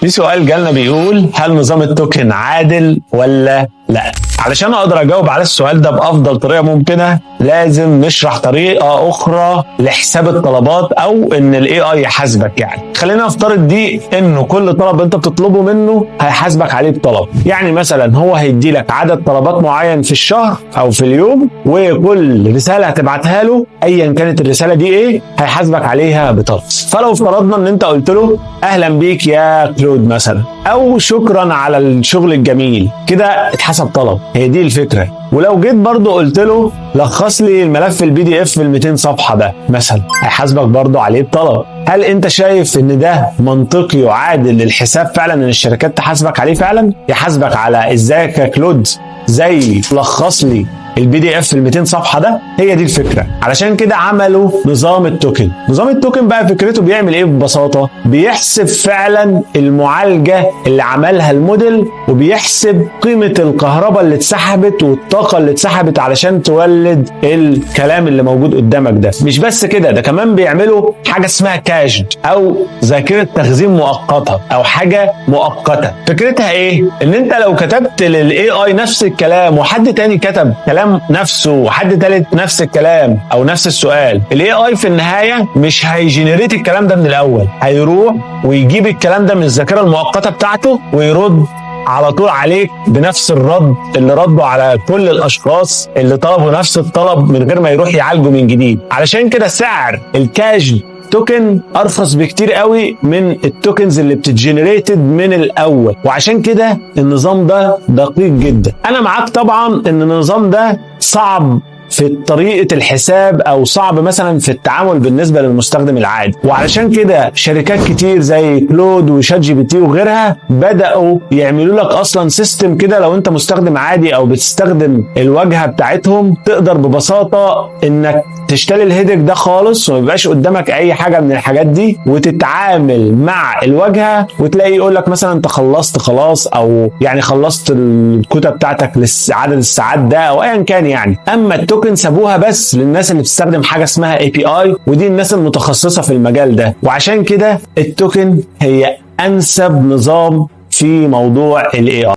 في سؤال جالنا بيقول هل نظام التوكن عادل ولا لا؟ علشان اقدر اجاوب على السؤال ده بافضل طريقه ممكنه لازم نشرح طريقه اخرى لحساب الطلبات او ان الاي اي يحاسبك. يعني خلينا نفترض دي انه كل طلب انت بتطلبه منه هيحاسبك عليه بطلب. يعني مثلا هو هيدي لك عدد طلبات معين في الشهر او في اليوم، وكل رساله هتبعتها له ايا كانت الرساله دي ايه هيحاسبك عليها بطلب. فلو افترضنا ان انت قلت له اهلا بيك يا كلود مثلا، او شكرا على الشغل الجميل، كده اتحسب طلب. هي دي الفكره. ولو جيت برضو قلت له لخص لي الملف البي دي اف ال 200 صفحه ده مثلا، هيحاسبك برضو عليه بطلب. هل انت شايف ان ده منطقي وعادل للحساب فعلا ان الشركات تحاسبك عليه فعلا؟ يحاسبك على ازيك يا كلود زي لخص لي البي دي اف ال 200 صفحه ده؟ هي دي الفكره. علشان كده عملوا نظام التوكن. نظام التوكن بقى فكرته بيعمل ايه ببساطه؟ بيحسب فعلا المعالجه اللي عملها الموديل، وبيحسب قيمه الكهرباء اللي اتسحبت والطاقه اللي اتسحبت علشان تولد الكلام اللي موجود قدامك ده. مش بس كده، ده كمان بيعملوا حاجه اسمها كاشد او ذاكره تخزين مؤقته او حاجه مؤقته. فكرتها ايه؟ ان انت لو كتبت للاي اي نفس الكلام وحد تاني كتب كلام نفسه وحد تالت نفس الكلام او نفس السؤال، الاي اي في النهايه مش هيجنريت الكلام ده من الاول، هيروح ويجيب الكلام ده من الذاكره المؤقته بتاعته ويرد على طول عليك بنفس الرد اللي ردوا على كل الاشخاص اللي طلبوا نفس الطلب من غير ما يروح يعالجه من جديد. علشان كده سعر الكاش توكن ارخص بكتير قوي من التوكنز اللي بتتجنريتد من الاول، وعشان كده النظام ده دقيق جدا. انا معاك طبعا ان النظام ده صعب في طريقة الحساب او صعب مثلا في التعامل بالنسبة للمستخدم العادي، وعلشان كده شركات كتير زي كلود وشات جي بي تي وغيرها بدأوا يعملوا لك اصلا سيستم كده. لو انت مستخدم عادي او بتستخدم الواجهة بتاعتهم تقدر ببساطة انك تشتري الهيدك ده خالص وما يبقاش قدامك اي حاجة من الحاجات دي، وتتعامل مع الواجهة وتلاقي يقول لك مثلا انت خلصت خلاص، او يعني خلصت الكتب بتاعتك لعدد الساعات ده او ايا كان. يعني اما التوكن سابوها بس للناس اللي بتستخدم حاجه اسمها اي بي اي، ودي الناس المتخصصه في المجال ده. وعشان كده التوكن هي انسب نظام في موضوع الاي اي.